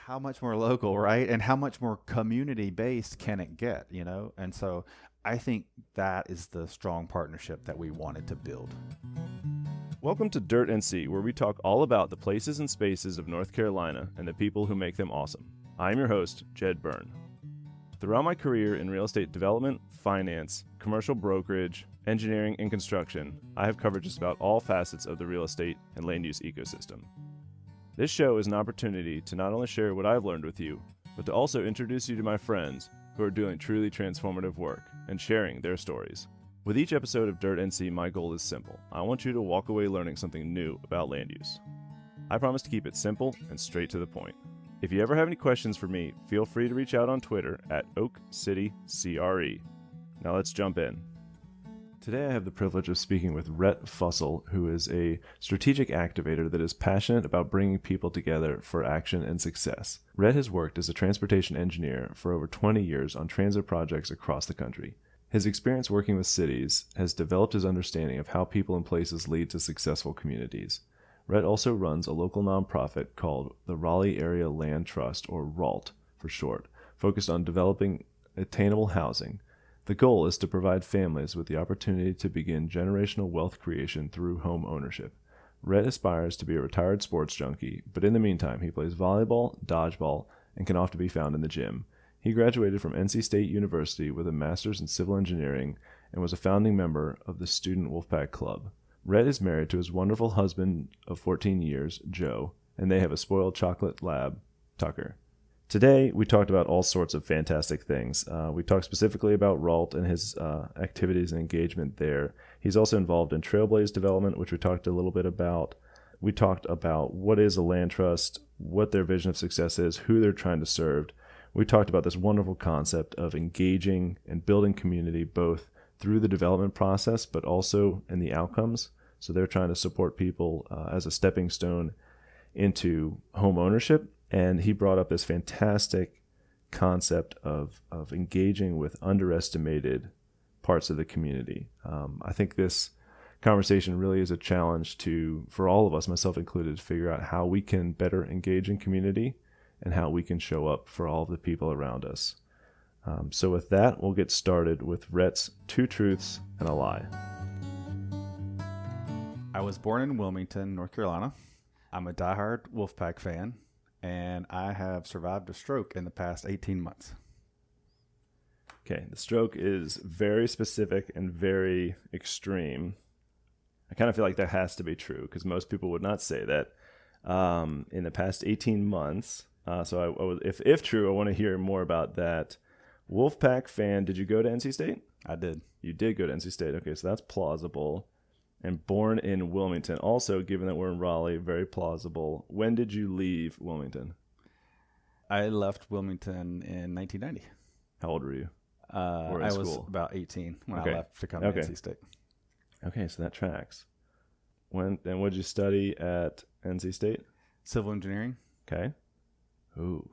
how much more local, right? And how much more community based can it get, you know? And so I think that is the strong partnership that we wanted to build. Welcome to Dirt NC, where we talk all about the places and spaces of North Carolina and the people who make them awesome. I'm your host, Jed Byrne. Throughout my career in real estate development, finance, commercial brokerage, engineering, and construction, I have covered just about all facets of the real estate and land use ecosystem. This show is an opportunity to not only share what I've learned with you, but to also introduce you to my friends who are doing truly transformative work and sharing their stories. With each episode of Dirt NC, my goal is simple. I want you to walk away learning something new about land use. I promise to keep it simple and straight to the point. If you ever have any questions for me, feel free to reach out on Twitter at OakCityCRE. Now let's jump in. Today I have the privilege of speaking with Rhett Fussell, who is a strategic activator that is passionate about bringing people together for action and success. Rhett has worked as a transportation engineer for over 20 years on transit projects across the country. His experience working with cities has developed his understanding of how people and places lead to successful communities. Rhett also runs a local nonprofit called the Raleigh Area Land Trust, or RALT for short, focused on developing attainable housing. The goal is to provide families with the opportunity to begin generational wealth creation through home ownership. Rhett aspires to be a retired sports junkie, but in the meantime, he plays volleyball, dodgeball, and can often be found in the gym. He graduated from NC State University with a master's in civil engineering and was a founding member of the Student Wolfpack Club. Rhett is married to his wonderful husband of 14 years, Joe, and they have a spoiled chocolate lab, Tucker. Today, we talked about all sorts of fantastic things. We talked specifically about RALT and his activities and engagement there. He's also involved in Trailblaze development, which we talked a little bit about. We talked about what is a land trust, what their vision of success is, who they're trying to serve. We talked about this wonderful concept of engaging and building community both through the development process, but also in the outcomes. So they're trying to support people as a stepping stone into home ownership. And he brought up this fantastic concept of engaging with underestimated parts of the community. I think this conversation really is a challenge for all of us, myself included, to figure out how we can better engage in community and how we can show up for all of the people around us. So with that, we'll get started with Rhett's 2 truths and a lie. I was born in Wilmington, North Carolina. I'm a diehard Wolfpack fan, and I have survived a stroke in the past 18 months. Okay, the stroke is very specific and very extreme. I kind of feel like that has to be true because most people would not say that. In the past 18 months, if true, I want to hear more about that. Wolfpack fan, did you go to NC State? I did. You did go to NC State. Okay, so that's plausible. And born in Wilmington. Also, given that we're in Raleigh, very plausible. When did you leave Wilmington? I left Wilmington in 1990. How old were you? I was about 18 when I left to come to NC State. Okay, so that tracks. What did you study at NC State? Civil engineering. Okay. Ooh.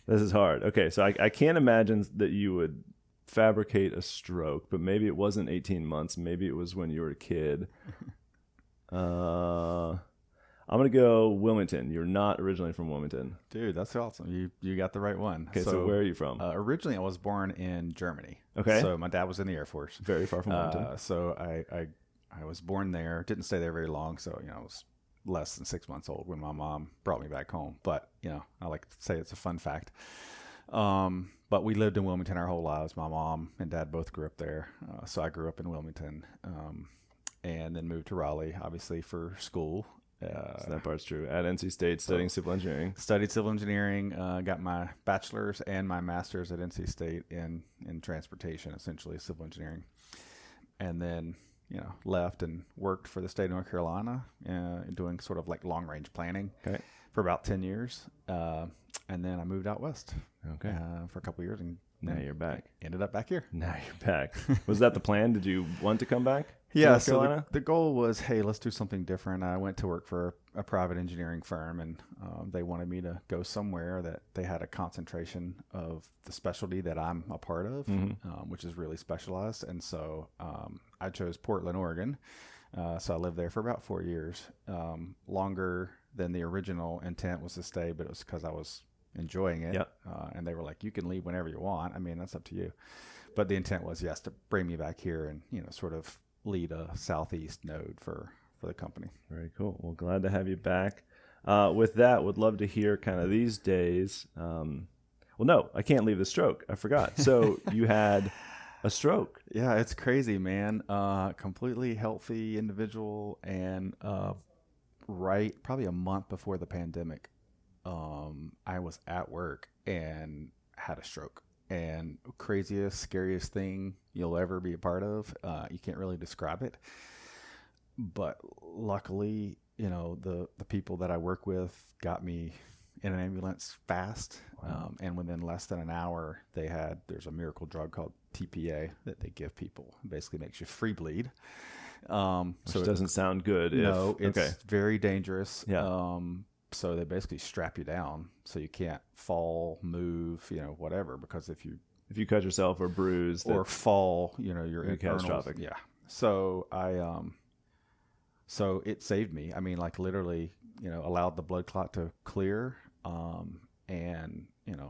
This is hard. Okay, so I can't imagine that you would fabricate a stroke, but maybe it wasn't 18 months. Maybe it was when you were a kid. I'm going to go Wilmington. You're not originally from Wilmington. Dude, that's awesome. You got the right one. Okay, so where are you from? Originally, I was born in Germany. Okay. So my dad was in the Air Force. Very far from Wilmington. So I was born there. Didn't stay there very long. So, I was less than 6 months old when my mom brought me back home. But, I like to say it's a fun fact. But we lived in Wilmington our whole lives. My mom and dad both grew up there. So I grew up in Wilmington and then moved to Raleigh, obviously, for school. So that part's true. At NC State, studying civil engineering. Studied civil engineering, got my bachelor's and my master's at NC State in transportation, essentially civil engineering. And then, left and worked for the state of North Carolina, doing sort of like long-range planning for about 10 years. And then I moved out west for a couple of years. And now you're back. Ended up back here. Now you're back. Was that the plan? Did you want to come back? Yeah, so the goal was, hey, let's do something different. I went to work for a private engineering firm, and they wanted me to go somewhere that they had a concentration of the specialty that I'm a part of, which is really specialized. And so I chose Portland, Oregon. So I lived there for about 4 years, longer then the original intent was to stay, but it was because I was enjoying it. Yep. And they were like, you can leave whenever you want. I mean, that's up to you. But the intent was, yes, to bring me back here and, sort of lead a Southeast node for the company. Very cool. Well, glad to have you back. With that, would love to hear kind of these days. Well, no, I can't leave the stroke. I forgot. So you had a stroke. Yeah, it's crazy, man. Completely healthy individual, and probably a month before the pandemic, I was at work and had a stroke. And craziest, scariest thing you'll ever be a part of. You can't really describe it. But luckily, the people that I work with got me in an ambulance fast. Wow. And within less than an hour, there's a miracle drug called TPA that they give people. It basically makes you free bleed. Which doesn't sound good. No, it's okay. very dangerous. Yeah. So they basically strap you down so you can't fall, move, whatever, because if you cut yourself or bruise or fall, you're catastrophic. Yeah. So so it saved me. I mean, like literally, allowed the blood clot to clear. And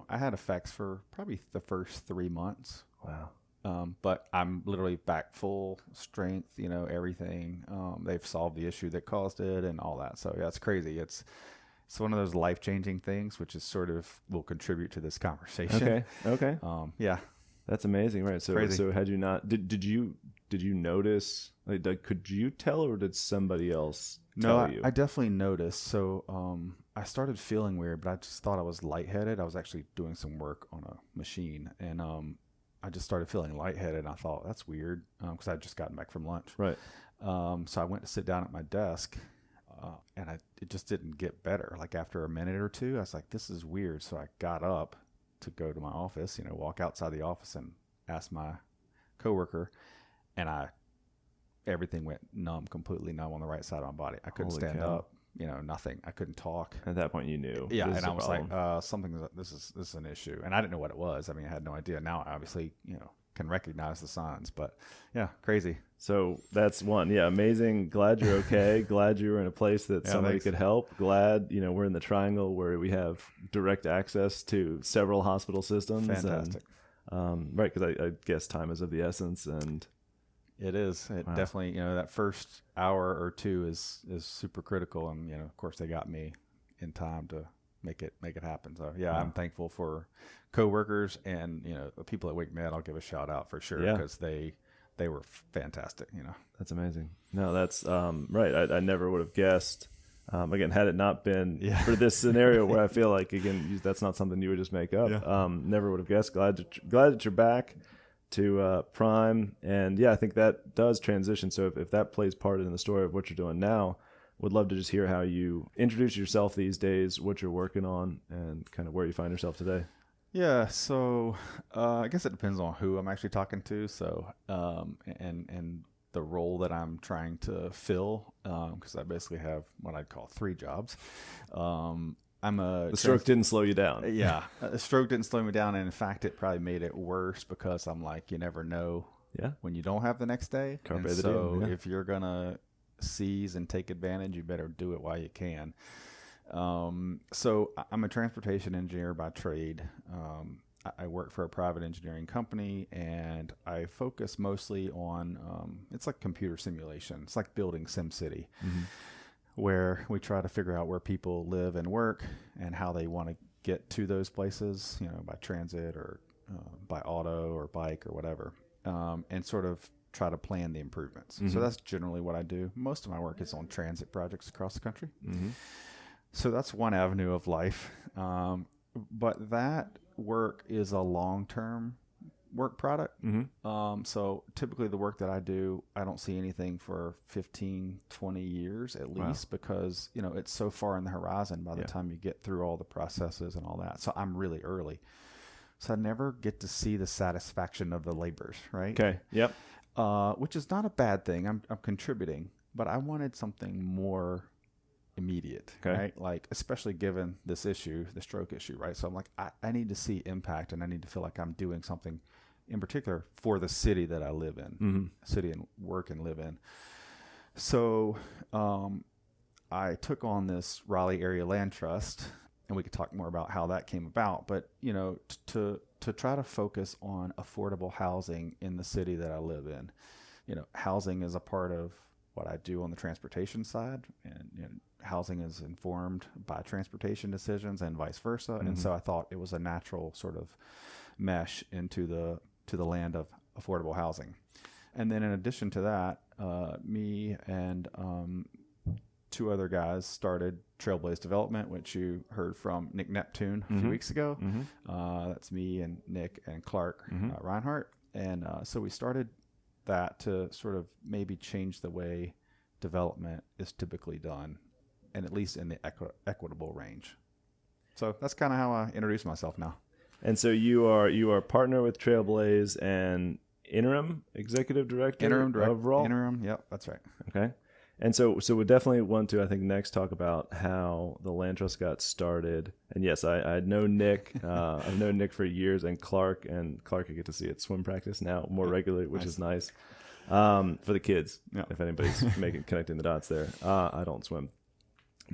I had effects for probably the first 3 months. Wow. But I'm literally back full strength, everything. They've solved the issue that caused it and all that. So yeah, it's crazy. It's one of those life-changing things, which is sort of will contribute to this conversation. Okay. Yeah. That's amazing, right? So, crazy. So had you not, did you notice? Like, could you tell, or did somebody else tell you? I definitely noticed. So, I started feeling weird, but I just thought I was lightheaded. I was actually doing some work on a machine, and I just started feeling lightheaded. And I thought that's weird because I had just gotten back from lunch. Right. So I went to sit down at my desk. And it just didn't get better. Like after a minute or two, I was like, this is weird. So I got up to go to my office, walk outside the office and ask my coworker, and everything went completely numb on the right side of my body. I couldn't stand up, nothing. I couldn't talk. At that point you knew. Yeah. And I was like, this is an issue. And I didn't know what it was. I mean, I had no idea. Now I obviously, can recognize the signs, but yeah, crazy. So that's one. Yeah, amazing. Glad you're okay. Glad you were in a place that somebody could help. Glad, we're in the triangle where we have direct access to several hospital systems. Fantastic. And, right, because I guess time is of the essence. And it is. It definitely, that first hour or two is super critical. And, of course, they got me in time to make it happen. So yeah, I'm thankful for coworkers and the people at Wake Med. I'll give a shout out for sure because they were fantastic. That's amazing. No, that's right. I never would have guessed. Again, had it not been for this scenario where I feel like again that's not something you would just make up. Yeah. Never would have guessed. Glad that you're back to Prime, and I think that does transition. So if that plays part in the story of what you're doing now. Would love to just hear how you introduce yourself these days, what you're working on, and kind of where you find yourself today. Yeah, so I guess it depends on who I'm actually talking to. So and the role that I'm trying to fill, because I basically have what I'd call 3 jobs. The stroke didn't slow you down. Yeah, the stroke didn't slow me down, and in fact, it probably made it worse because I'm like, you never know when you don't have the next day. Carpe and diem, if you're gonna seize and take advantage, you better do it while you can. So I'm a transportation engineer by trade. I work for a private engineering company, and I focus mostly on it's like computer simulation. It's like building SimCity, where we try to figure out where people live and work and how they want to get to those places, by transit or by auto or bike or whatever, and sort of try to plan the improvements. So that's generally what I do. Most of my work is on transit projects across the country. So that's one avenue of life. But that work is a long-term work product. So typically the work that I do, I don't see anything for 15, 20 years at least, because, it's so far in the horizon by the time you get through all the processes and all that. So I'm really early. So I never get to see the satisfaction of the labors, right? Okay. Yep. Which is not a bad thing. I'm contributing, but I wanted something more immediate, right? Like, especially given this issue, the stroke issue, right? So I'm like, I need to see impact, and I need to feel like I'm doing something in particular for the city that I live in, city and work and live in. So I took on this Raleigh area land trust, and we could talk more about how that came about. But to try to focus on affordable housing in the city that I live in. Housing is a part of what I do on the transportation side, and housing is informed by transportation decisions and vice versa. Mm-hmm. And so I thought it was a natural sort of mesh into the land of affordable housing. And then in addition to that, me and two other guys started Trailblaze Development, which you heard from Nick Neptune a few weeks ago. Mm-hmm. That's me and Nick and Clark Reinhardt. And so we started that to sort of maybe change the way development is typically done, and at least in the equitable range. So that's kind of how I introduce myself now. And so you are partner with Trailblaze and interim executive director of RALT? Interim, yep, that's right. Okay. And so we definitely want to, I think, next talk about how the land trust got started. And yes, I know Nick. I've known Nick for years, and Clark I get to see at swim practice now more regularly, which is nice for the kids. Yeah. If anybody's connecting the dots there, I don't swim.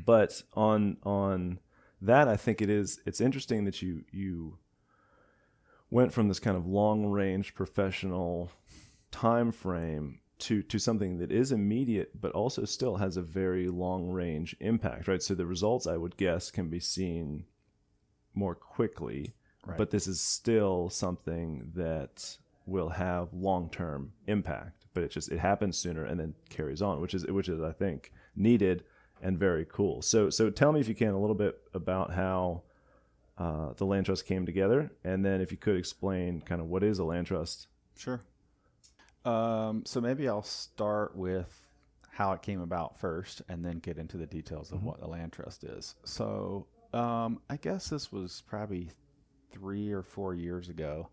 But on that, I think it's interesting that you went from this kind of long range professional time frame to something that is immediate, but also still has a very long range impact, right? So the results, I would guess, can be seen more quickly, right. But this is still something that will have long-term impact, but it happens sooner and then carries on, which is I think needed and very cool. So tell me, if you can, a little bit about how the land trust came together, and then if you could explain kind of what is a land trust. Sure. So maybe I'll start with how it came about first, and then get into the details of what a land trust is. So I guess this was probably 3 or 4 years ago.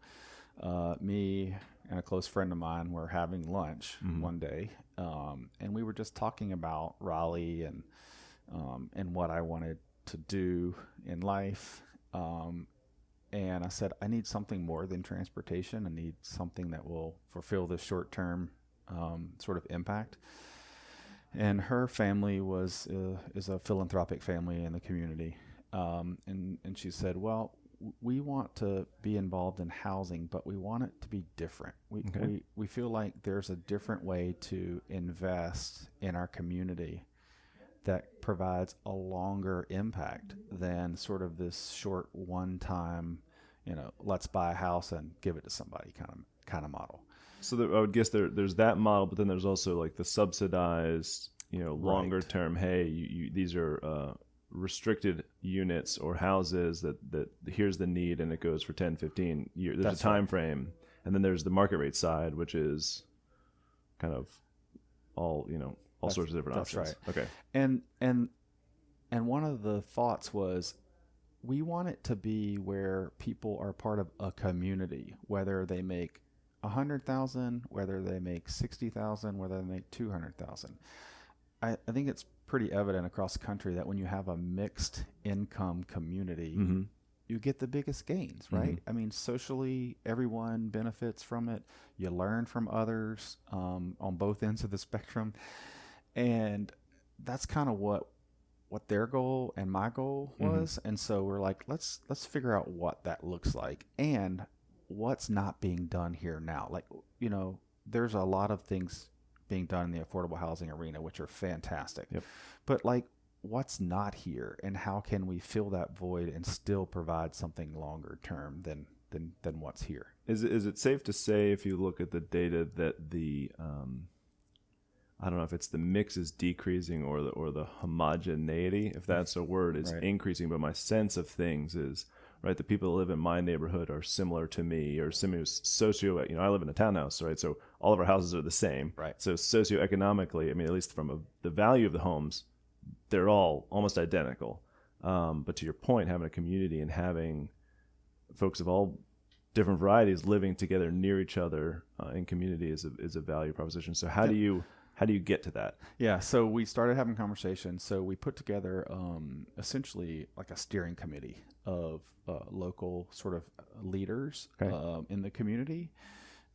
Me and a close friend of mine were having lunch one day, and we were just talking about Raleigh and what I wanted to do in life. And I said, I need something more than transportation. I need something that will fulfill this short-term sort of impact. And her family is a philanthropic family in the community. And she said, well, we want to be involved in housing, but we want it to be different. We feel like there's a different way to invest in our community that provides a longer impact than sort of this short one-time, let's buy a house and give it to somebody kind of model. So I would guess there's that model, but then there's also like the subsidized, longer right. term. Hey, these are restricted units or houses that here's the need, and it goes for 10, 15 years. There's a time frame, and then there's the market rate side, which is kind of all sorts of different options. That's right. Okay. And one of the thoughts was, we want it to be where people are part of a community, whether they make 100,000, whether they make 60,000, whether they make 200,000. I think it's pretty evident across the country that when you have a mixed income community, you get the biggest gains, right? I mean, socially, everyone benefits from it. You learn from others on both ends of the spectrum. And that's kind of what their goal and my goal was. And so we're like, let's figure out what that looks like and what's not being done here now. Like, there's a lot of things being done in the affordable housing arena, which are fantastic. Yep. But like, what's not here, and how can we fill that void and still provide something longer term than what's here? Is it safe to say, if you look at the data, that the I don't know if it's the mix is decreasing or the homogeneity, if that's a word, is right. increasing, but my sense of things is, right, the people that live in my neighborhood are similar to me, or similar I live in a townhouse, right? So all of our houses are the same. Right. So socioeconomically, I mean, at least from the value of the homes, they're all almost identical. But to your point, having a community and having folks of all different varieties living together near each other in community is a value proposition. So how do you get to that? Yeah, so we started having conversations. So we put together essentially like a steering committee of local sort of leaders in the community.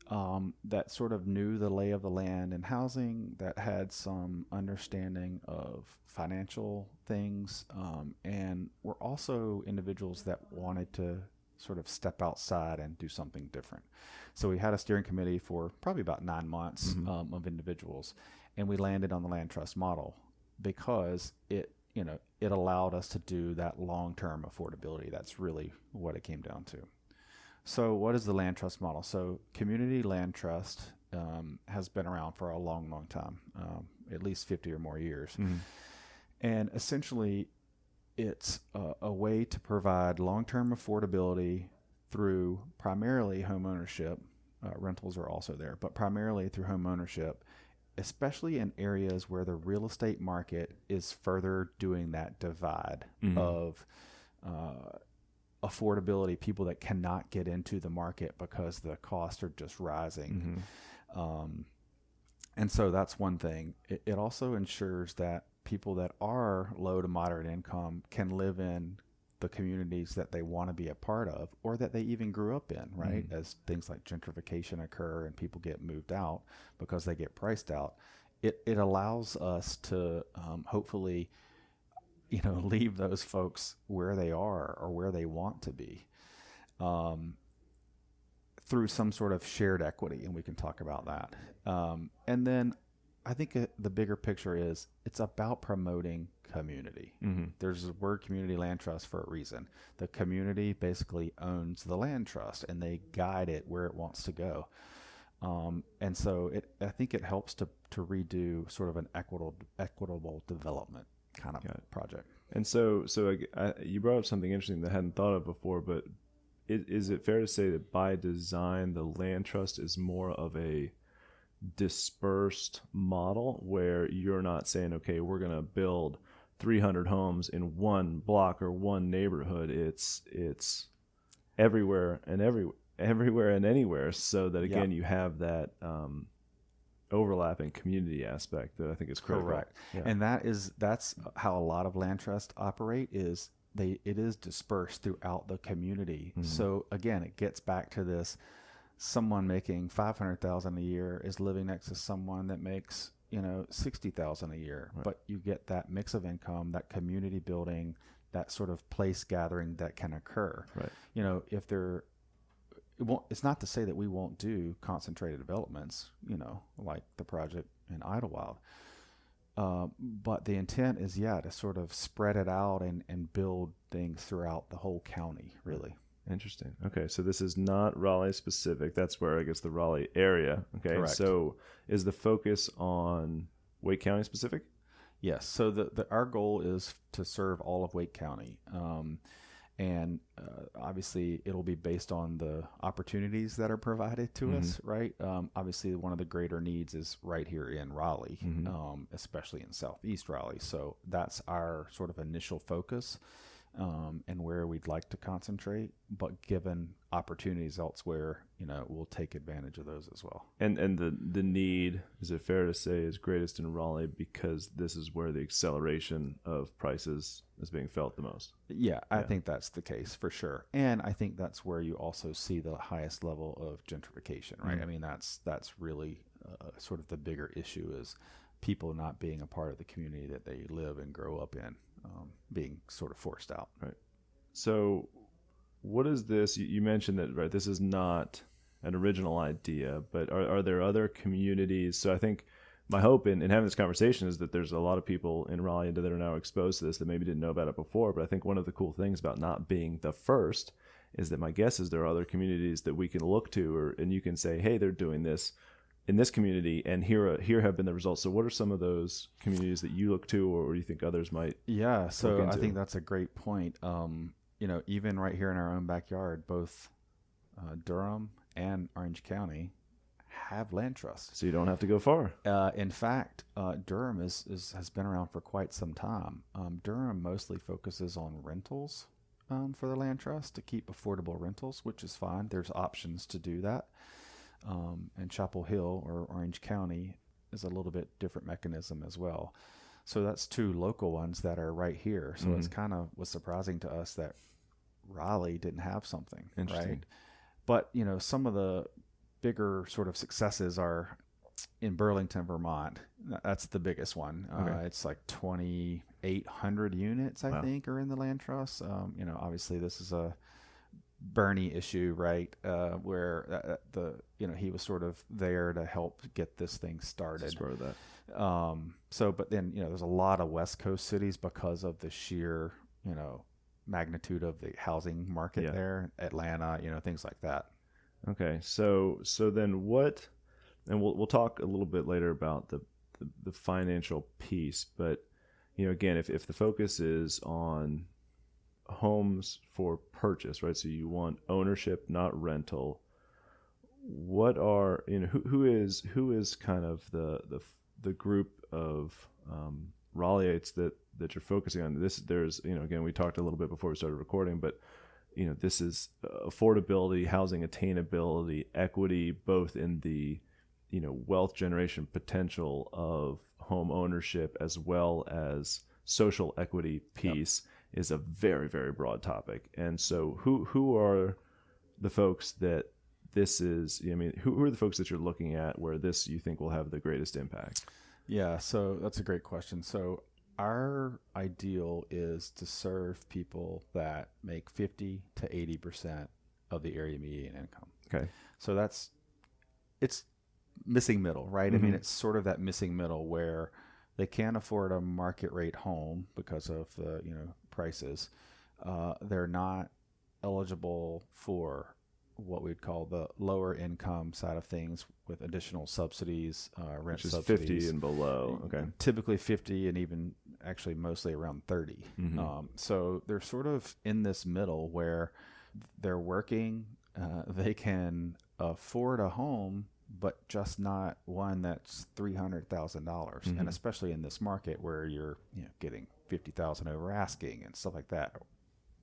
that sort of knew the lay of the land in housing, that had some understanding of financial things, and were also individuals that wanted to sort of step outside and do something different. So we had a steering committee for probably about 9 months of individuals, and we landed on the land trust model because it allowed us to do that long-term affordability. That's really what it came down to. So what is the land trust model? So community land trust has been around for a long, long time, at least 50 or more years. And essentially, it's a way to provide long-term affordability through primarily home ownership. Rentals are also there, but primarily through home ownership, especially in areas where the real estate market is further doing that divide of affordability, people that cannot get into the market because the costs are just rising. And so that's one thing. It also ensures that people that are low to moderate income can live in the communities that they want to be a part of, or that they even grew up in, right? As things like gentrification occur and people get moved out because they get priced out, it allows us to hopefully, leave those folks where they are or where they want to be, through some sort of shared equity, and we can talk about that. And then I think the bigger picture is it's about promoting community. There's the word community land trust for a reason. The community basically owns the land trust, and they guide it where it wants to go. And so I think it helps to redo sort of an equitable development kind of project. And so you brought up something interesting that I hadn't thought of before, but is it fair to say that by design, the land trust is more of a dispersed model where you're not saying, okay, we're going to build 300 homes in one block or one neighborhood? It's everywhere and anywhere, so that again you have that overlapping community aspect that I think is critical. Correct. And that's how a lot of land trusts operate, is it is dispersed throughout the community. So again, it gets back to this: someone making $500,000 a year is living next to someone that makes $60,000 a year, but you get that mix of income, that community building, that sort of place gathering that can occur. If there, it's not to say that we won't do concentrated developments, like the project in Idlewild. But the intent is, to sort of spread it out and build things throughout the whole county, really. Interesting. Okay, so this is not Raleigh specific. That's where I guess the Raleigh area. Okay, correct. So is the focus on Wake County specific? Yes. So our goal is to serve all of Wake County. And obviously, it'll be based on the opportunities that are provided to us, right? Obviously, one of the greater needs is right here in Raleigh, especially in Southeast Raleigh. So that's our sort of initial focus, and where we'd like to concentrate. But given opportunities elsewhere, we'll take advantage of those as well. And the need, is it fair to say, is greatest in Raleigh because this is where the acceleration of prices is being felt the most? Yeah, I think that's the case for sure. And I think that's where you also see the highest level of gentrification, right? I mean, that's really sort of the bigger issue, is people not being a part of the community that they live and grow up in, being sort of forced out. Right. So what is this? You mentioned that, right, this is not an original idea, but are there other communities? So I think my hope in having this conversation is that there's a lot of people in Raleigh that are now exposed to this that maybe didn't know about it before. But I think one of the cool things about not being the first is that my guess is there are other communities that we can look to, and you can say, hey, they're doing this in this community, and here have been the results. So what are some of those communities that you look to, or you think others might? Yeah, so I think that's a great point. Even right here in our own backyard, both Durham and Orange County have land trusts. So you don't have to go far. In fact, Durham has been around for quite some time. Durham mostly focuses on rentals for the land trust, to keep affordable rentals, which is fine. There's options to do that. And Chapel Hill or Orange County is a little bit different mechanism as well. So that's two local ones that are right here. So it's kind of was surprising to us that Raleigh didn't have something, right? But some of the bigger sort of successes are in Burlington, Vermont. That's the biggest one. Okay. It's like 2,800 units, I Wow. think, are in the land trust. Obviously this is a Bernie issue, right? Where he was sort of there to help get this thing started. Spur of that. But then, there's a lot of West Coast cities because of the sheer, magnitude of the housing market there, Atlanta, things like that. Okay. So then what, and we'll talk a little bit later about the financial piece, but, again, if the focus is on homes for purchase, right? So you want ownership, not rental. What are, who is kind of the group of Raleighs that you're focusing on? There's again, we talked a little bit before we started recording, but this is affordability, housing attainability, equity, both in the wealth generation potential of home ownership as well as social equity piece. Yep. Is a very, very broad topic. And so who are the folks that this is, who are the folks that you're looking at where this you think will have the greatest impact? Yeah, so that's a great question. So our ideal is to serve people that make 50 to 80% of the area median income. Okay. So it's missing middle, right? Mm-hmm. I mean, it's sort of that missing middle where they can't afford a market rate home because of the, prices. They're not eligible for what we'd call the lower income side of things with additional subsidies, rent Which is subsidies. 50 and below. Okay. Typically 50 and even actually mostly around 30. Mm-hmm. So they're sort of in this middle where they're working, they can afford a home, but just not one that's $300,000. Mm-hmm. And especially in this market where you're getting $50,000 over asking and stuff like that,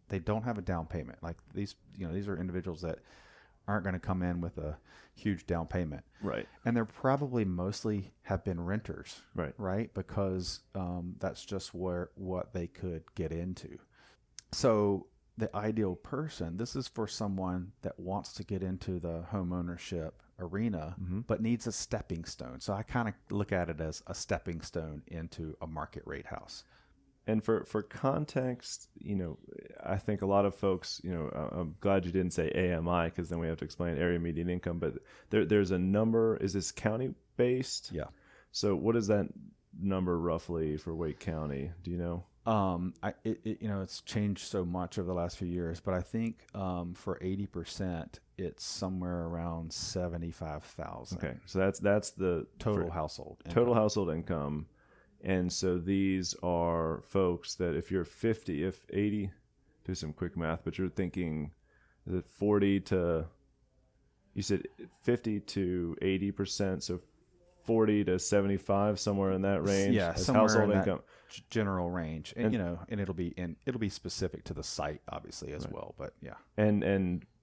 they don't have a down payment. Like these are individuals that aren't going to come in with a huge down payment, right? And they're probably mostly have been renters, right? Because that's just what they could get into. So the ideal person, this is for someone that wants to get into the home ownership arena, mm-hmm. but needs a stepping stone. So I kind of look at it as a stepping stone into a market rate house. And for context, I think a lot of folks, I'm glad you didn't say AMI because then we have to explain area median income. But there's a number. Is this county based? Yeah. So what is that number roughly for Wake County? Do you know? It's changed so much over the last few years, but I think for 80%, it's somewhere around 75,000. Okay, so that's the total household income. And so these are folks that if you're 50, if 80, do some quick math, but you're thinking, is it 40 to, you said 50 to 80%, so 40 to 75, somewhere in that range. Yeah, as somewhere household in income. That general range, and it'll be specific to the site, obviously, as well. But yeah,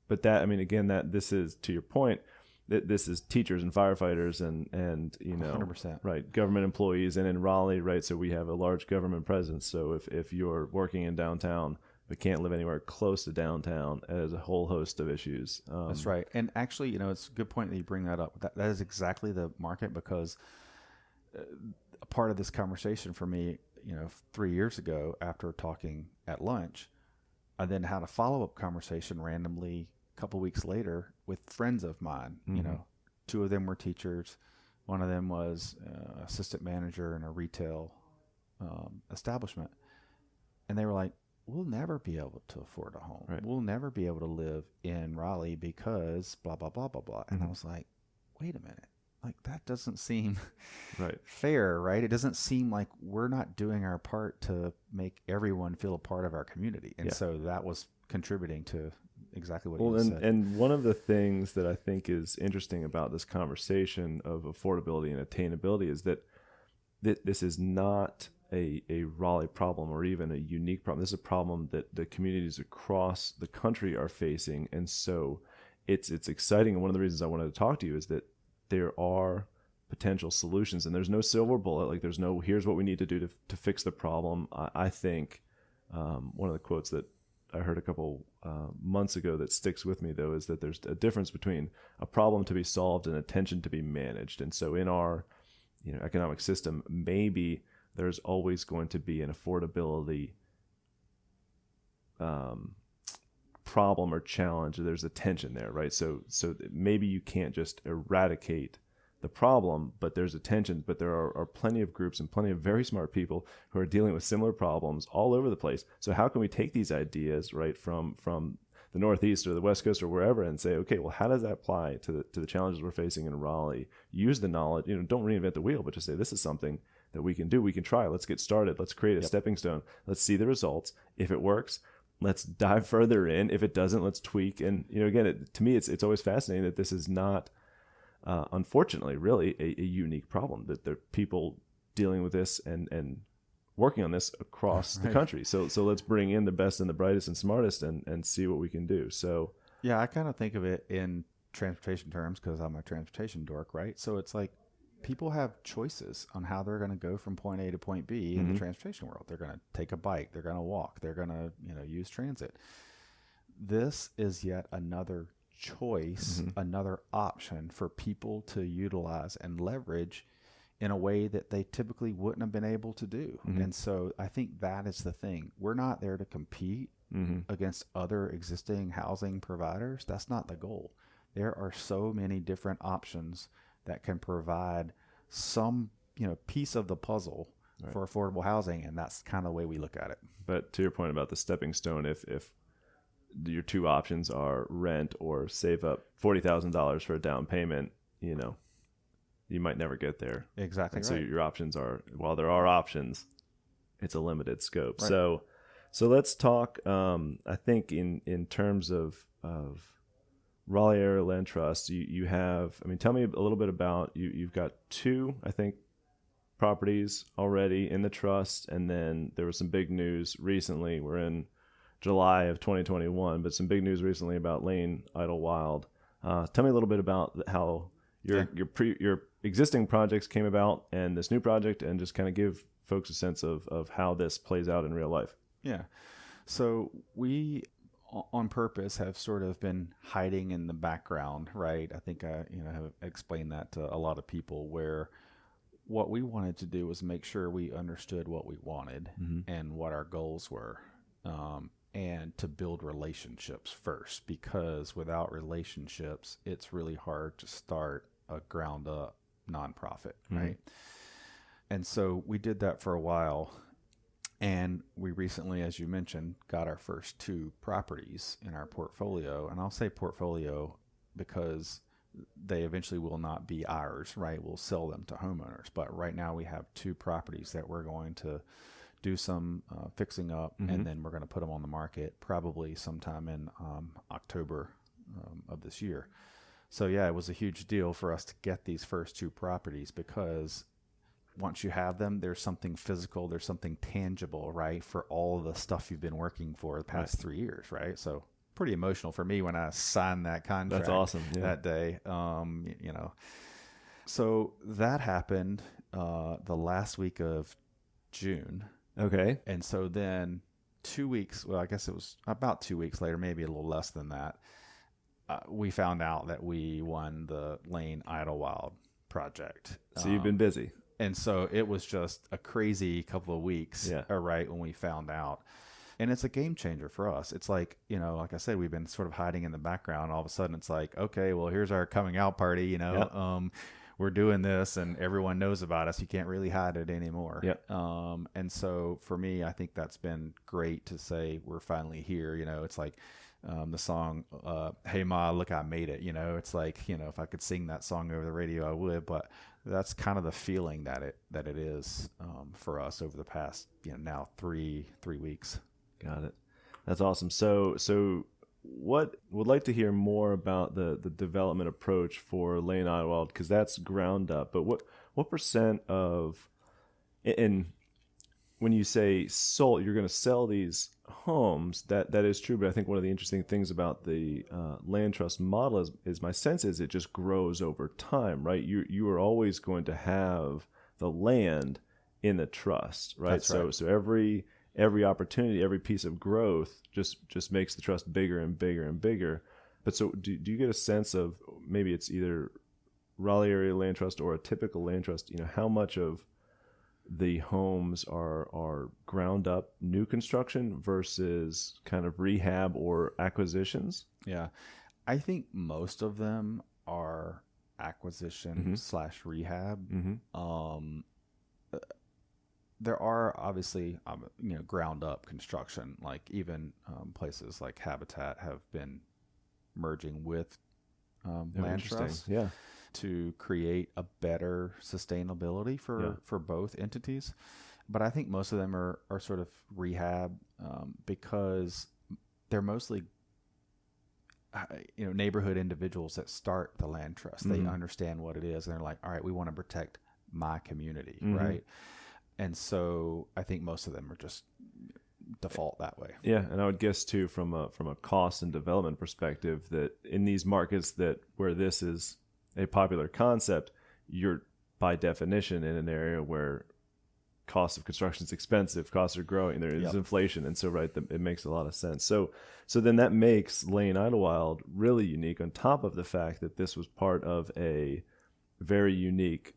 but that, again, that this is, to your point, this is teachers and firefighters and 100%. Right, government employees, and in Raleigh, right, so we have a large government presence. So if you're working in downtown but can't live anywhere close to downtown, as a whole host of issues. That's right. And actually, it's a good point that you bring that up. That is exactly the market, because a part of this conversation for me, 3 years ago, after talking at lunch, I then had a follow-up conversation randomly a couple weeks later with friends of mine. Mm-hmm. Two of them were teachers. One of them was assistant manager in a retail establishment. And they were like, we'll never be able to afford a home. Right. We'll never be able to live in Raleigh because blah, blah, blah, blah, blah. And I was like, wait a minute. Like, that doesn't seem fair, right? It doesn't seem like we're not doing our part to make everyone feel a part of our community. And so that was contributing to exactly what you said. And one of the things that I think is interesting about this conversation of affordability and attainability is that this is not a Raleigh problem or even a unique problem. This is a problem that the communities across the country are facing. And so it's exciting. And one of the reasons I wanted to talk to you is that there are potential solutions, and there's no silver bullet. Like, there's no, here's what we need to do to fix the problem. I think one of the quotes that I heard a couple months ago that sticks with me, though, is that there's a difference between a problem to be solved and attention to be managed. And so in our economic system, maybe there's always going to be an affordability problem or challenge. There's a tension there, right? So maybe you can't just eradicate the problem, but there's a tension. But there are plenty of groups and plenty of very smart people who are dealing with similar problems all over the place. So how can we take these ideas, right, from the Northeast or the West Coast or wherever, and say, okay, well, how does that apply to the challenges we're facing in Raleigh? Use the knowledge, don't reinvent the wheel, but just say, this is something that we can do. We can try. Let's get started. Let's create a stepping stone. Let's see the results. If it works, let's dive further in. If it doesn't, let's tweak. And, again, to me, it's always fascinating that this is not, unfortunately, really a unique problem, that there are people dealing with this and working on this across the country. So let's bring in the best and the brightest and smartest and see what we can do. So, yeah, I kind of think of it in transportation terms because I'm a transportation dork, right? So it's like people have choices on how they're going to go from point A to point B in the transportation world. They're going to take a bike. They're going to walk. They're going to, use transit. This is yet another choice, another option for people to utilize and leverage in a way that they typically wouldn't have been able to do. And so I think that is the thing. We're not there to compete against other existing housing providers. That's not the goal. There are so many different options that can provide some, piece of the puzzle for affordable housing. And that's kind of the way we look at it. But to your point about the stepping stone, if your two options are rent or save up $40,000 for a down payment, you might never get there. Exactly. And so your options are, while there are options, it's a limited scope. Right. So let's talk, I think in terms of Raleigh Area Land Trust, you have, tell me a little bit about, you've got two, I think, properties already in the trust. And then there was some big news recently. We're in July of 2021, but some big news recently about Lane Idlewild. Tell me a little bit about how your existing projects came about and this new project, and just kind of give folks a sense of how this plays out in real life. Yeah. So we, on purpose, have sort of been hiding in the background, right? I think I have explained that to a lot of people, where what we wanted to do was make sure we understood what we wanted and what our goals were, and to build relationships first, because without relationships, it's really hard to start a ground up nonprofit, right? And so we did that for a while. And we recently, as you mentioned, got our first two properties in our portfolio. And I'll say portfolio because they eventually will not be ours, right? We'll sell them to homeowners. But right now we have two properties that we're going to do some fixing up, and then we're going to put them on the market probably sometime in October of this year. So yeah, it was a huge deal for us to get these first two properties, because once you have them, there's something physical, there's something tangible, right, for all of the stuff you've been working for the past 3 years, right? So pretty emotional for me when I signed that contract. That's awesome. Yeah. That day. So that happened the last week of June. Okay. And so then 2 weeks, well, I guess it was about 2 weeks later, maybe a little less than that, we found out that we won the Lane Idlewild project. So you've been busy. And so it was just a crazy couple of weeks, right, when we found out. And it's a game changer for us. It's like, like I said, we've been sort of hiding in the background. All of a sudden it's like, okay, well, here's our coming out party, we're doing this and everyone knows about us. You can't really hide it anymore. And so for me, I think that's been great to say we're finally here. It's like the song, Hey Ma, Look, I Made It. It's like, if I could sing that song over the radio, I would. But that's kind of the feeling that it is for us over the past, now three weeks. Got it. That's awesome. So would like to hear more about the development approach for Lane Idlewild, because that's ground up. But what percent of, and when you say sold, you're going to sell these homes, that is true. But I think one of the interesting things about the land trust model is my sense is it just grows over time, right? You are always going to have the land in the trust, right? That's right. So every opportunity, every piece of growth just makes the trust bigger and bigger and bigger. But so do you get a sense of, maybe it's either Raleigh area land trust or a typical land trust, how much of the homes are ground up new construction versus kind of rehab or acquisitions? Yeah. I think most of them are acquisition / rehab. There are obviously, ground up construction, like even places like Habitat have been merging with land trusts to create a better sustainability for both entities. But I think most of them are sort of rehab because they're mostly neighborhood individuals that start the land trust. They understand what it is, and they're like, all right, we want to protect my community, right? And so I think most of them are just default that way. Yeah, and I would guess too, from a cost and development perspective, that in these markets where this is a popular concept, you're by definition in an area where cost of construction is expensive, costs are growing, there is inflation, and so it makes a lot of sense. So then that makes Lane Idlewild really unique, on top of the fact that this was part of a very unique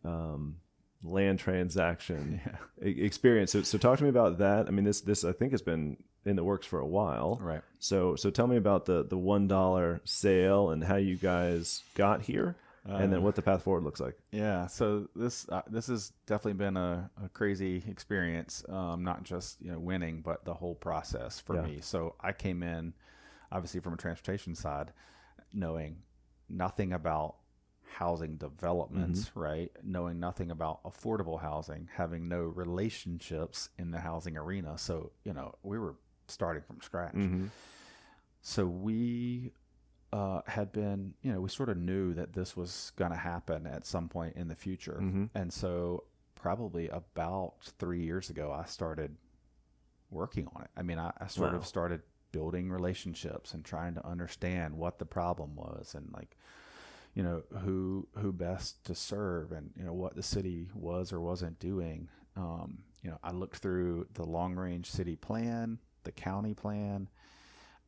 land transaction experience. So talk to me about that. I mean, this I think has been in the works for a while, right? So tell me about the $1 sale and how you guys got here, and then what the path forward looks like. Yeah, so this has definitely been a crazy experience, not just winning, but the whole process for me. So I came in obviously from a transportation side, knowing nothing about housing developments, right? Knowing nothing about affordable housing, having no relationships in the housing arena. So, we were starting from scratch. So we had been, we sort of knew that this was going to happen at some point in the future. And so probably about 3 years ago, I started working on it. I mean, I sort of started building relationships and trying to understand what the problem was, and like, who best to serve, and what the city was or wasn't doing. I looked through the long range city plan, the county plan,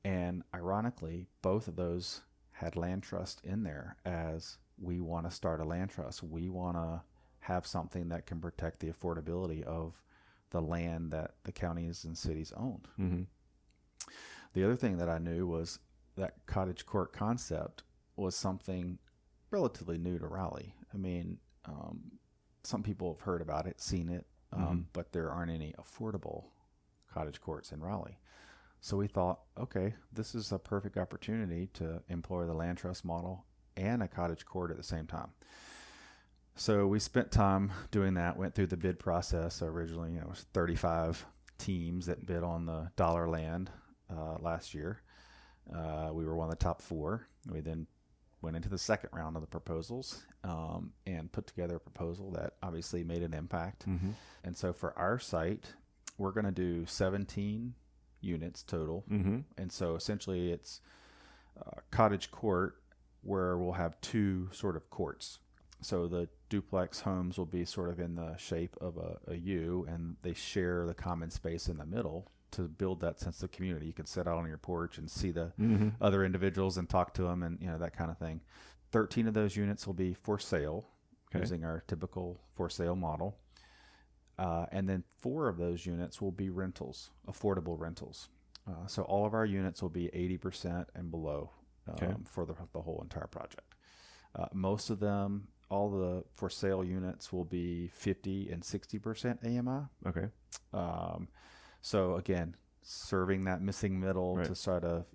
and ironically, both of those had land trust in there. As we want to start a land trust, we want to have something that can protect the affordability of the land that the counties and cities owned. The other thing that I knew was that cottage court concept was something relatively new to Raleigh. I mean, some people have heard about it, seen it, but there aren't any affordable cottage courts in Raleigh. So we thought, okay, this is a perfect opportunity to employ the land trust model and a cottage court at the same time. So we spent time doing that, went through the bid process. So originally, it was 35 teams that bid on the dollar land last year. We were one of the top 4. We then went into the second round of the proposals and put together a proposal that obviously made an impact. And so for our site, we're going to do 17 units total. And so essentially it's cottage court where we'll have 2 sort of courts. So the duplex homes will be sort of in the shape of a U, and they share the common space in the middle to build that sense of community. You can sit out on your porch and see the other individuals and talk to them, and that kind of thing. 13 of those units will be for sale, using our typical for sale model. And then 4 of those units will be rentals, affordable rentals. So all of our units will be 80% and below for the whole entire project. Most of them, all the for sale units will be 50 and 60% AMI. So again, serving that missing middle to sort of,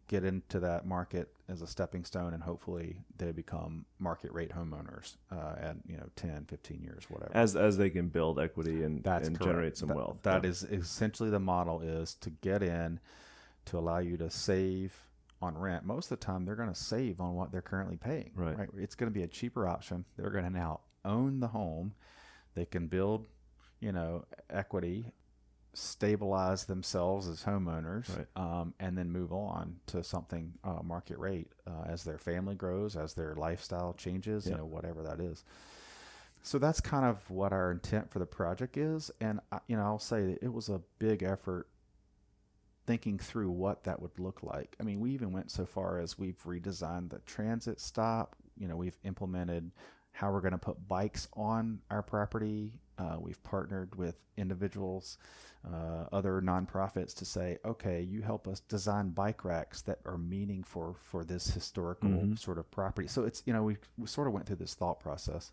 get into that market as a stepping stone, and hopefully they become market rate homeowners at 10, 15 years, whatever. As they can build equity and generate some wealth. That is essentially the model, is to get in to allow you to save on rent. Most of the time they're going to save on what they're currently paying. Right? It's going to be a cheaper option. They're going to now own the home. They can build, equity, stabilize themselves as homeowners, and then move on to something market rate as their family grows, as their lifestyle changes, whatever that is. So that's kind of what our intent for the project is. And, I'll say that it was a big effort thinking through what that would look like. I mean, we even went so far as we've redesigned the transit stop. We've implemented how we're going to put bikes on our property. We've partnered with individuals, other nonprofits to say, okay, you help us design bike racks that are meaningful for this historical sort of property. So it's, we sort of went through this thought process.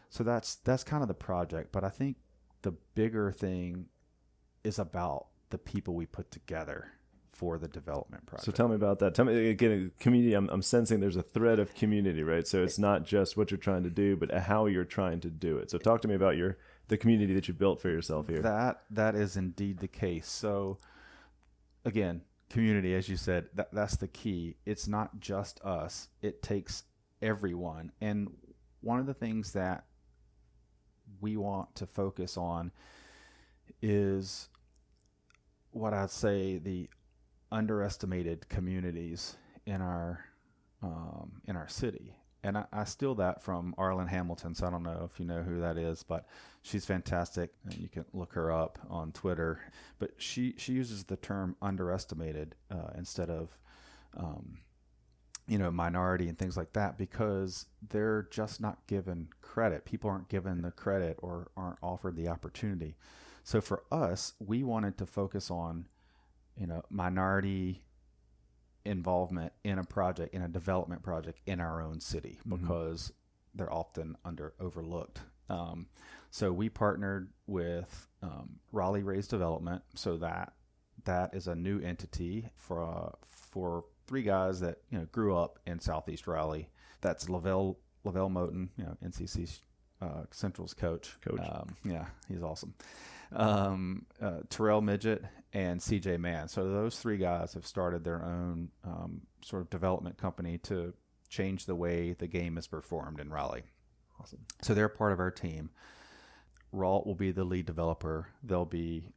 So that's kind of the project. But I think the bigger thing is about the people we put together for the development project. So tell me about that. Tell me again, community. I'm sensing there's a thread of community, right? So it's not just what you're trying to do, but how you're trying to do it. So talk to me about the community that you built for yourself here. That is indeed the case. So again, community, as you said, that's the key. It's not just us. It takes everyone. And one of the things that we want to focus on is what I'd say the underestimated communities in our city. And I steal that from Arlen Hamilton, so I don't know if you know who that is, but she's fantastic, and you can look her up on Twitter. But she uses the term underestimated instead of minority and things like that, because they're just not given credit. People aren't given the credit or aren't offered the opportunity. So for us, we wanted to focus on minority involvement in a project, in a development project in our own city, because they're often overlooked. So we partnered with Raleigh Raised Development, so that is a new entity for three guys that grew up in Southeast Raleigh. That's Lavelle Moten, NCC Central's coach. Yeah, he's awesome. Terrell Midget and CJ Mann. So those three guys have started their own sort of development company to change the way the game is performed in Raleigh. Awesome. So they're part of our team. RALT will be the lead developer. They'll be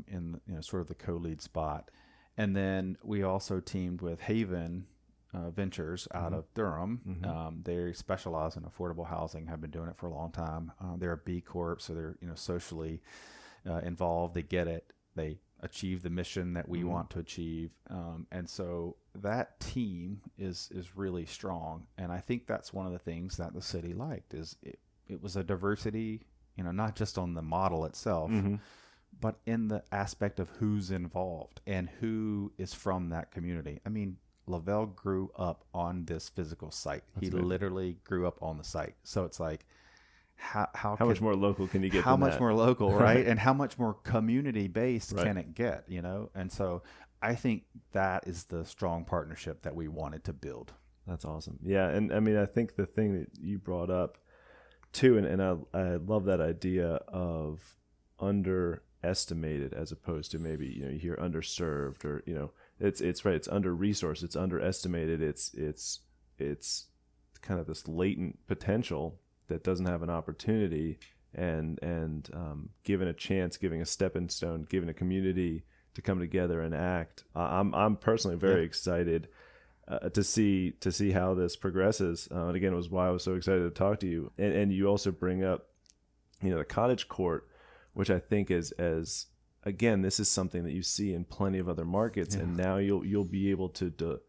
in sort of the co-lead spot. And then we also teamed with Haven Ventures out of Durham. They specialize in affordable housing, have been doing it for a long time. They're a B Corp, so they're socially involved. They get it. They achieve the mission that we want to achieve. And so that team is really strong. And I think that's one of the things that the city liked is it was a diversity, not just on the model itself, but in the aspect of who's involved and who is from that community. I mean, Lavelle grew up on this physical site. He literally grew up on the site. So it's like, how much more local can you get? How much more local, right? And how much more community based can it get? And so I think that is the strong partnership that we wanted to build. That's awesome. Yeah, and I mean, I think the thing that you brought up too, and I love that idea of underestimated as opposed to maybe you hear underserved or it's right. It's under resourced. It's underestimated. It's kind of this latent potential that doesn't have an opportunity, and given a chance, giving a stepping stone, giving a community to come together and act. I'm personally very excited to see how this progresses. And again, it was why I was so excited to talk to you. And you also bring up, the cottage court, which I think is again, this is something that you see in plenty of other markets, and now you'll be able to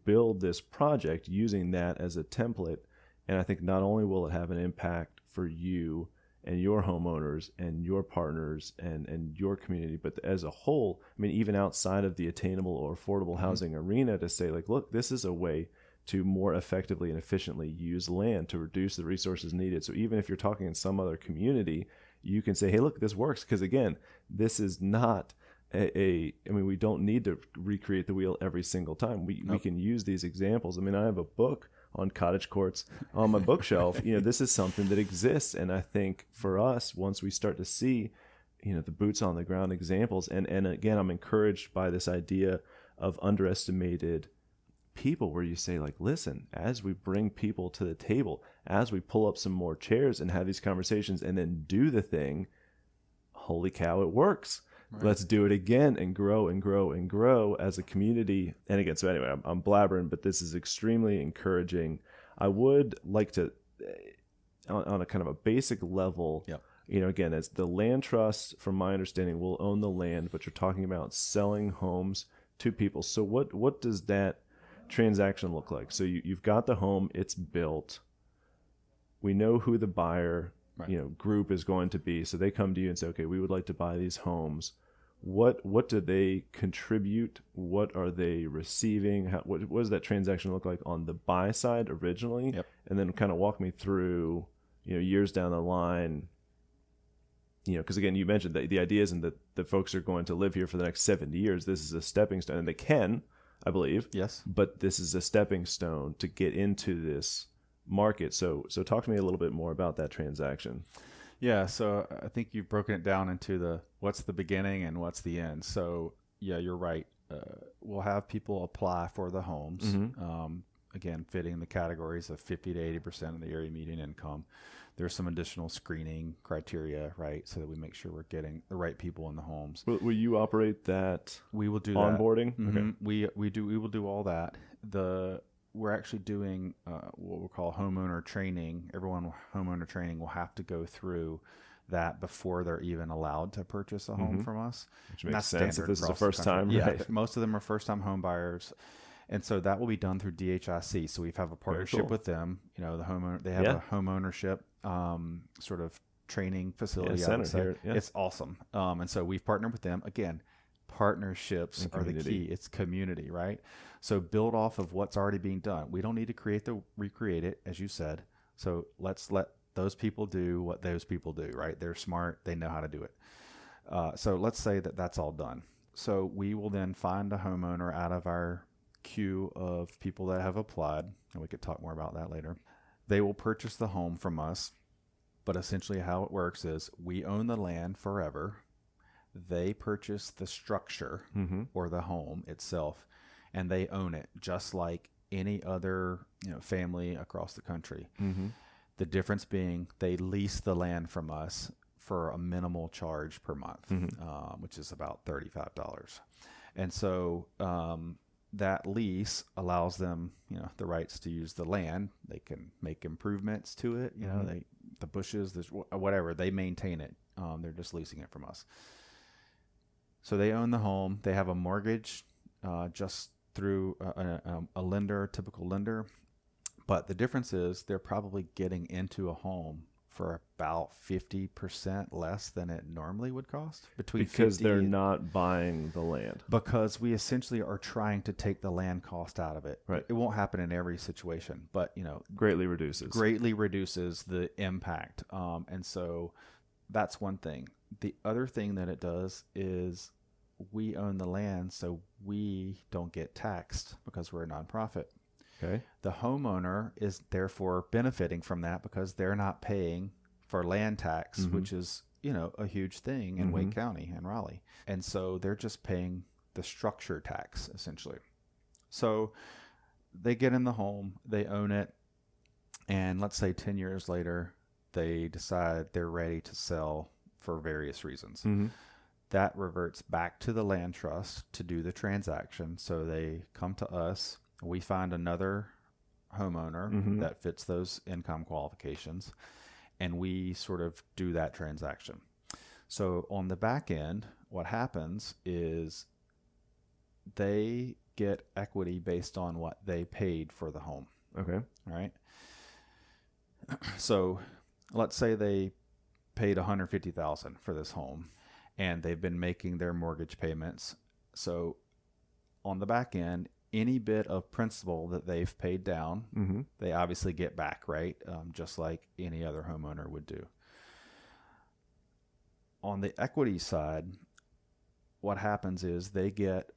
build this project using that as a template. And I think not only will it have an impact for you and your homeowners and your partners and your community, but as a whole, I mean, even outside of the attainable or affordable housing arena, to say like, look, this is a way to more effectively and efficiently use land to reduce the resources needed. So even if you're talking in some other community, you can say, hey, look, this works. Because again, this is not I mean, we don't need to recreate the wheel every single time. We can use these examples. I mean, I have a book on cottage courts on my bookshelf. This is something that exists. And I think for us, once we start to see, the boots on the ground examples, and again, I'm encouraged by this idea of underestimated people, where you say like, listen, as we bring people to the table, as we pull up some more chairs and have these conversations and then do the thing, holy cow, it works. Right. Let's do it again and grow and grow and grow as a community. And again, so anyway, I'm blabbering, but this is extremely encouraging. I would like to, on a kind of a basic level, Yep. Again, as the land trust, from my understanding, will own the land, but you're talking about selling homes to people. So what does that transaction look like? So you've got the home, it's built. We know who the buyer, Right. group is going to be. So they come to you and say, okay, we would like to buy these homes. What do they contribute? What are they receiving? What does that transaction look like on the buy side originally? Yep. And then kind of walk me through, years down the line, because again, you mentioned that the idea isn't that the folks are going to live here for the next 70 years. This is a stepping stone, and they can, I believe. Yes. But this is a stepping stone to get into this market. So talk to me a little bit more about that transaction. Yeah, so I think you've broken it down into what's the beginning and what's the end. So yeah, you're right. We'll have people apply for the homes. Mm-hmm. Again, fitting the categories of 50 to 80% of the area median income. There's some additional screening criteria, right, so that we make sure we're getting the right people in the homes. Will you operate that? We will do onboarding? That. Mm-hmm. Okay. We will do all that. We're actually doing what we'll call homeowner training. Everyone homeowner training will have to go through that before they're even allowed to purchase a home from us. Which makes sense if this is the first time, right? Yeah, most of them are first-time home buyers. And so that will be done through DHIC. So we have a partnership with them. The homeowner, they have a home ownership sort of training facility. Center here. It's awesome. And so we've partnered with them. Again, partnerships are the key. It's community, right? So build off of what's already being done. We don't need to recreate it, as you said. So let's let those people do what those people do, right? They're smart. They know how to do it. So let's say that that's all done. So we will then find a homeowner out of our queue of people that have applied, and we could talk more about that later. They will purchase the home from us, but essentially how it works is we own the land forever. They purchase the structure or the home itself, and they own it just like any other family across the country. The difference being they lease the land from us for a minimal charge per month, which is about $35. And so that lease allows them, the rights to use the land. They can make improvements to it. The bushes, whatever, they maintain it. They're just leasing it from us. So they own the home. They have a mortgage just through a lender, typical lender. But the difference is they're probably getting into a home for about 50% less than it normally would cost. Because they're not buying the land. Because we essentially are trying to take the land cost out of it. Right. It won't happen in every situation, but greatly reduces the impact. And so that's one thing. The other thing that it does is we own the land, so we don't get taxed because we're a nonprofit. Okay. The homeowner is therefore benefiting from that because they're not paying for land tax, which is, a huge thing in Wake County and Raleigh. And so they're just paying the structure tax essentially. So they get in the home, they own it, and let's say 10 years later, they decide they're ready to sell for various reasons. That reverts back to the land trust to do the transaction. So they come to us. We find another homeowner that fits those income qualifications, and we sort of do that transaction. So on the back end, what happens is they get equity based on what they paid for the home. Okay. All right. So let's say they paid $150,000 for this home, and they've been making their mortgage payments. So on the back end, any bit of principal that they've paid down, they obviously get back, right? Just like any other homeowner would do. On the equity side, what happens is they get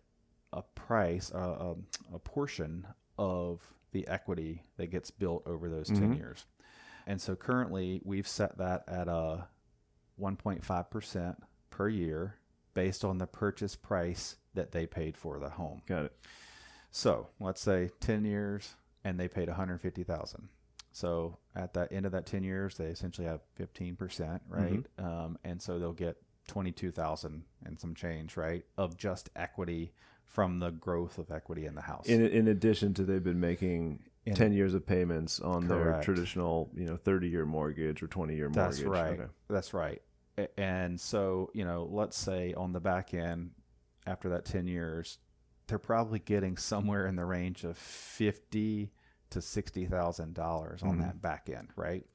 a price, a portion of the equity that gets built over those 10 years. And so currently we've set that at a 1.5% per year based on the purchase price that they paid for the home. Got it. So let's say 10 years and they paid $150,000. So at the end of that 10 years, they essentially have 15%, right? And so they'll get $22,000 and some change, right, of just equity from the growth of equity in the house. In addition to they've been making 10 years of payments on their Correct. traditional, 30-year mortgage or 20-year mortgage. That's right. Okay. That's right. And so, let's say on the back end, after that 10 years, they're probably getting somewhere in the range of $50,000 to $60,000 on that back end, right?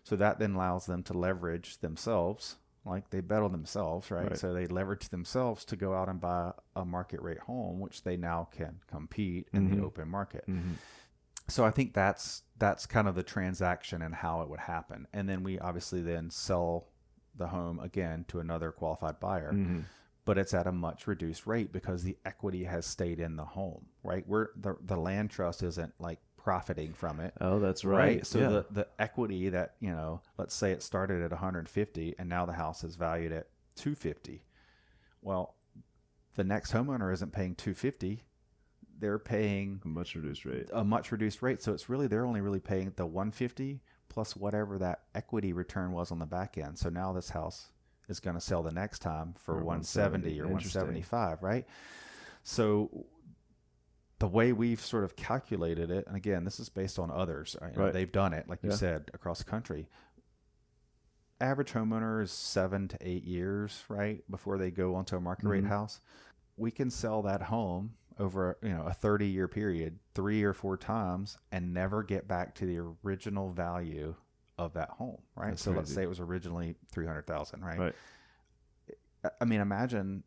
So that then allows them to leverage themselves, like they bet on themselves, right? So they leverage themselves to go out and buy a market rate home, which they now can compete in the open market. So I think that's kind of the transaction and how it would happen. And then we obviously then sell the home again to another qualified buyer, but it's at a much reduced rate because the equity has stayed in the home, right? The land trust isn't like profiting from it. Oh, that's right. So the equity that, let's say it started at 150 and now the house is valued at 250. Well, the next homeowner isn't paying 250. They're paying a much reduced rate. So it's really, they're only really paying the 150 plus whatever that equity return was on the back end. So now this house is going to sell the next time for 170 or 175, right? So the way we've sort of calculated it, and again, this is based on others, they've done it, like you said, across the country. Average homeowner is 7 to 8 years, right, before they go onto a market rate house. We can sell that home over a 30-year period 3 or 4 times and never get back to the original value of that home, right? That's so crazy. Let's say it was originally $300,000, right? I mean, imagine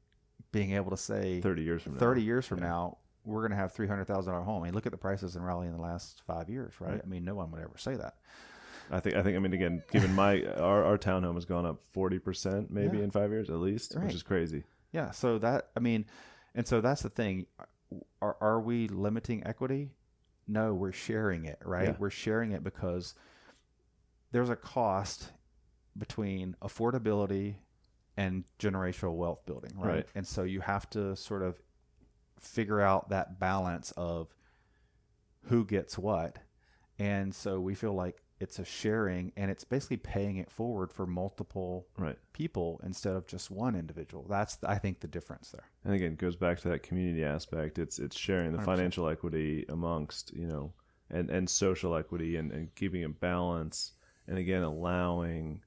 being able to say 30 years from now we're going to have $300,000 home. I mean, look at the prices in Raleigh in the last 5 years, right? I mean, no one would ever say that. I think again, given our townhome has gone up 40% maybe in 5 years at least, which is crazy. Yeah. So that's the thing. Are we limiting equity? No, we're sharing it, right? Yeah. We're sharing it because there's a cost between affordability and generational wealth building, right? And so you have to sort of figure out that balance of who gets what. And so we feel like it's a sharing, and it's basically paying it forward for multiple people instead of just one individual. That's, I think, the difference there. And again, it goes back to that community aspect. It's sharing the 100%. Financial equity amongst, and social equity and keeping a balance. And again, allowing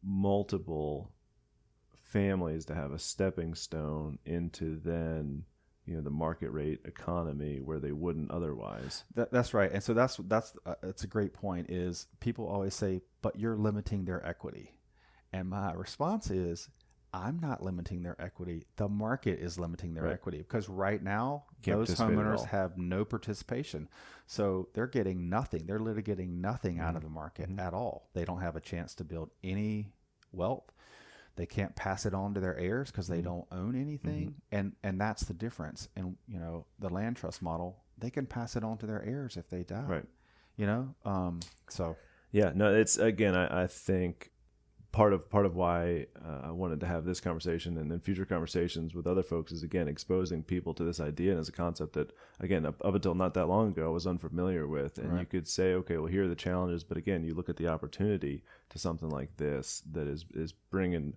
multiple families to have a stepping stone into then, the market rate economy where they wouldn't otherwise. That's right. And so that's a great point. Is people always say, but you're limiting their equity. And my response is, I'm not limiting their equity. The market is limiting their equity, because right now those homeowners have no participation. So they're getting nothing. They're literally getting nothing out of the market at all. They don't have a chance to build any wealth. They can't pass it on to their heirs because they don't own anything. And that's the difference. And, the land trust model, they can pass it on to their heirs if they die. Right. So. Yeah, no, it's, again, I think part of why I wanted to have this conversation and then future conversations with other folks is, again, exposing people to this idea and as a concept that, again, up until not that long ago, I was unfamiliar with. And you could say, okay, well, here are the challenges. But again, you look at the opportunity to something like this that is bringing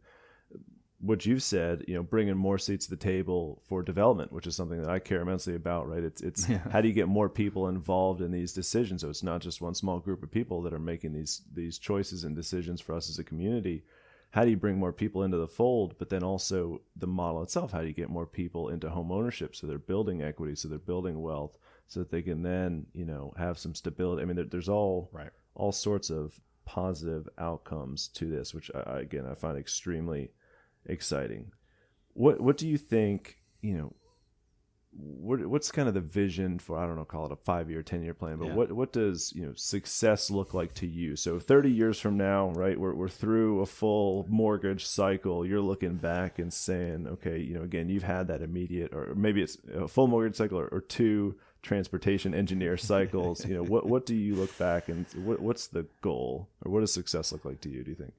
what you've said, bringing more seats to the table for development, which is something that I care immensely about, right? It's how do you get more people involved in these decisions? So it's not just one small group of people that are making these choices and decisions for us as a community. How do you bring more people into the fold? But then also the model itself, how do you get more people into home ownership so they're building equity, so they're building wealth, so that they can then, have some stability. I mean, there's all sorts of positive outcomes to this, which I find extremely exciting. What do you think, what's kind of the vision for, I don't know, call it a 5-year, 10-year plan, but what does, success look like to you? So 30 years from now, right, we're through a full mortgage cycle. You're looking back and saying, okay, again, you've had that immediate, or maybe it's a full mortgage cycle or 2 transportation engineer cycles. What do you look back and what's the goal, or what does success look like to you, do you think?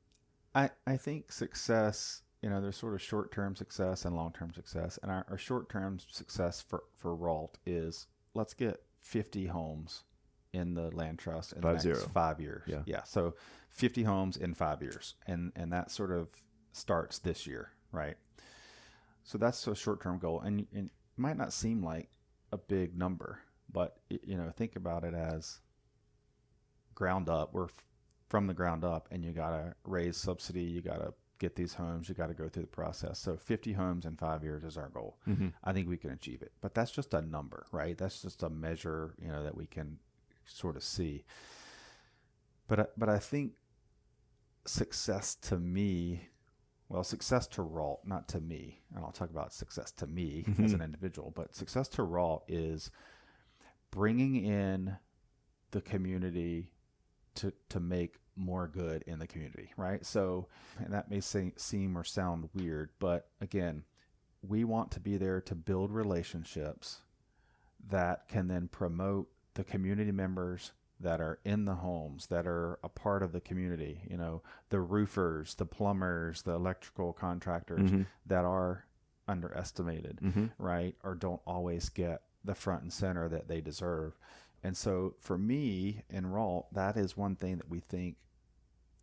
I think success, there's sort of short-term success and long-term success. And our short-term success for RALT is, let's get 50 homes in the land trust in the next 5 years. Yeah. So 50 homes in 5 years. And that sort of starts this year, right? So that's a short-term goal. And might not seem like a big number, but think about it as ground up. We're from the ground up, and you got to raise subsidy. You got to get these homes. You got to go through the process. So 50 homes in 5 years is our goal. I think we can achieve it, but that's just a number, right? That's just a measure, that we can sort of see. But I think success to me, success to RALT, not to me, and I'll talk about success to me as an individual, but success to RALT is bringing in the community to make more good in the community, right? So, and that may seem or sound weird, but again, we want to be there to build relationships that can then promote the community members that are in the homes, that are a part of the community, the roofers, the plumbers, the electrical contractors that are underestimated, right? Or don't always get the front and center that they deserve. And so for me in RALT, that is one thing that we think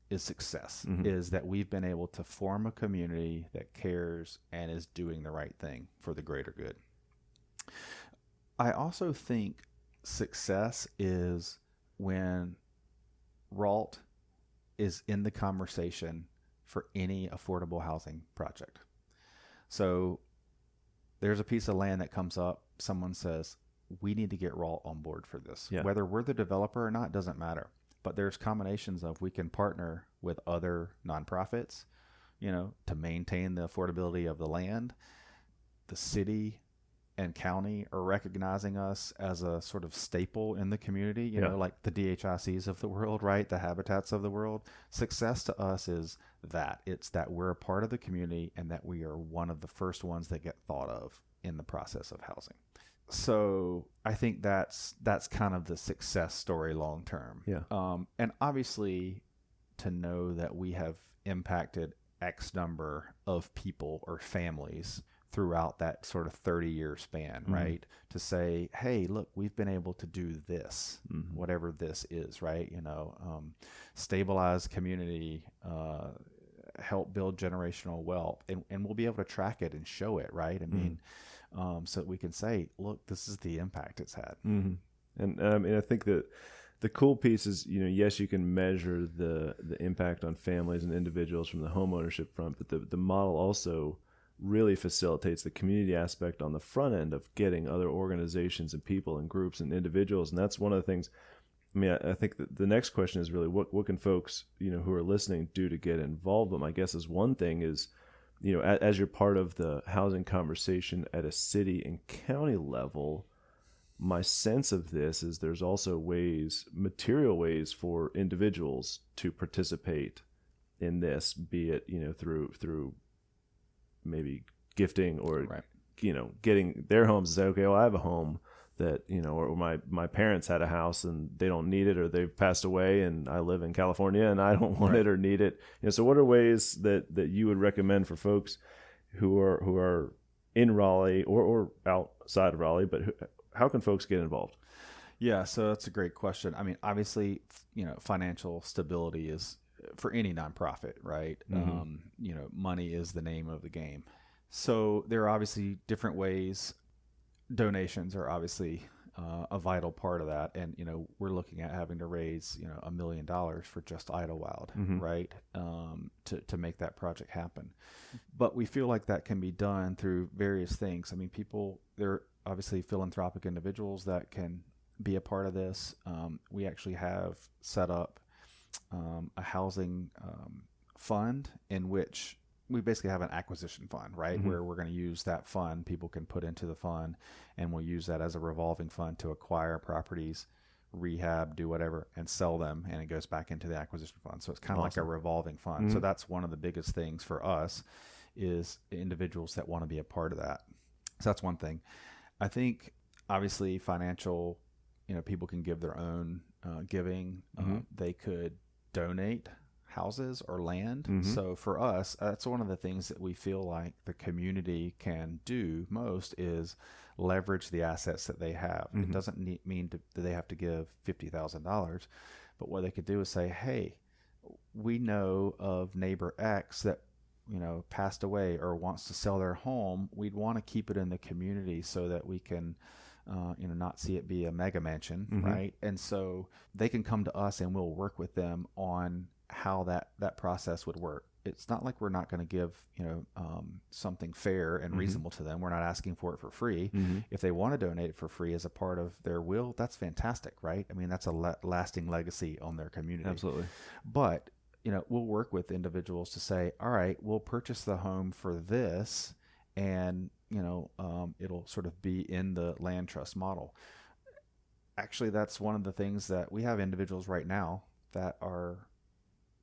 is success, is that we've been able to form a community that cares and is doing the right thing for the greater good. I also think success is when RALT is in the conversation for any affordable housing project. So there's a piece of land that comes up, someone says, we need to get RALT on board for this. Yeah. Whether we're the developer or not doesn't matter. But there's combinations of we can partner with other nonprofits, to maintain the affordability of the land. The city and county are recognizing us as a sort of staple in the community, like the DHICs of the world, right? The habitats of the world. Success to us is that. It's that we're a part of the community and that we are one of the first ones that get thought of in the process of housing. So I think that's kind of the success story long term. Yeah. And obviously to know that we have impacted X number of people or families throughout that sort of 30-year span, right? To say, hey, look, we've been able to do this, whatever this is, right? Stabilize community, help build generational wealth, and we'll be able to track it and show it, right? I mean, so that we can say, look, this is the impact it's had. And I think that the cool piece is, yes, you can measure the impact on families and individuals from the home ownership front, but the model also really facilitates the community aspect on the front end of getting other organizations and people and groups and individuals. And that's one of the things, I think that the next question is really what can folks, who are listening do to get involved? But my guess is one thing is, as you're part of the housing conversation at a city and county level, my sense of this is there's also material ways for individuals to participate in this, be it, through maybe gifting or, right, getting their homes and say, okay, well, I have a home that, or my parents had a house and they don't need it, or they've passed away and I live in California and I don't want it or need it. So what are ways that you would recommend for folks who are in Raleigh or outside of Raleigh, but how can folks get involved? Yeah, so that's a great question. I mean, obviously, financial stability is for any nonprofit, right? Money is the name of the game. So there are obviously different ways. Donations are obviously a vital part of that. And, we're looking at having to raise, $1 million for just Idlewild, right? To make that project happen. But we feel like that can be done through various things. I mean, they're obviously philanthropic individuals that can be a part of this. We actually have set up a housing fund in which we basically have an acquisition fund, right? Where we're going to use that fund. People can put into the fund, and we'll use that as a revolving fund to acquire properties, rehab, do whatever, and sell them, and it goes back into the acquisition fund. So it's kind of like a revolving fund. So that's one of the biggest things for us is individuals that want to be a part of that. So that's one thing. I think obviously financial, people can give their own giving. They could donate houses or land. So for us, that's one of the things that we feel like the community can do most is leverage the assets that they have. It doesn't mean that they have to give $50,000, but what they could do is say, hey, we know of neighbor X that passed away or wants to sell their home, we'd want to keep it in the community so that we can not see it be a mega mansion, right? And so they can come to us and we'll work with them on how that process would work. It's not like we're not going to give, something fair and reasonable to them. We're not asking for it for free. If they want to donate it for free as a part of their will, that's fantastic, right? I mean, that's a lasting legacy on their community. Absolutely. But, we'll work with individuals to say, all right, we'll purchase the home for this, and it'll sort of be in the land trust model. Actually, that's one of the things that we have individuals right now that are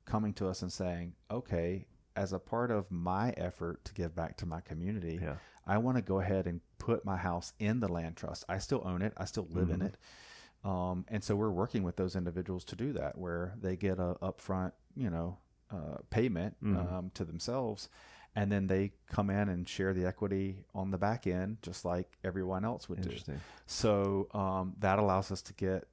coming to us and saying, okay, as a part of my effort to give back to my community, I want to go ahead and put my house in the land trust. I still own it. I still live in it. And so we're working with those individuals to do that, where they get a upfront, payment to themselves. And then they come in and share the equity on the back end, just like everyone else would do. So that allows us to get,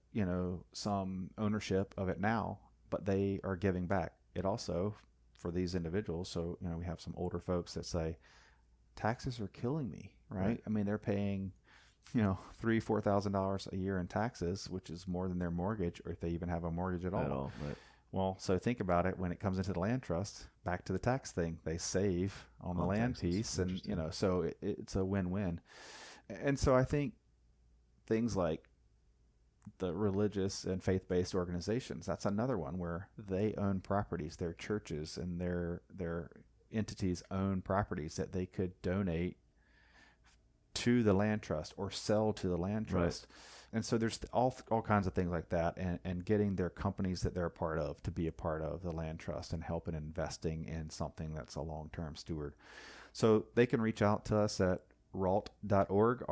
some ownership of it now, but they are giving back. It also, for these individuals, so, we have some older folks that say, taxes are killing me, right? I mean, they're paying, $3,000-$4,000 a year in taxes, which is more than their mortgage, or if they even have a mortgage at all. Right. Well, so think about it. When it comes into the land trust, back to the tax thing, they save on the land piece, and so it's a win-win. And so I think things like the religious and faith-based organizations, that's another one where they own properties. Their churches and their entities own properties that they could donate to the land trust or sell to the land trust. And so there's all kinds of things like that, and getting their companies that they're a part of to be a part of the land trust and helping investing in something that's a long-term steward. So they can reach out to us at RALT.org,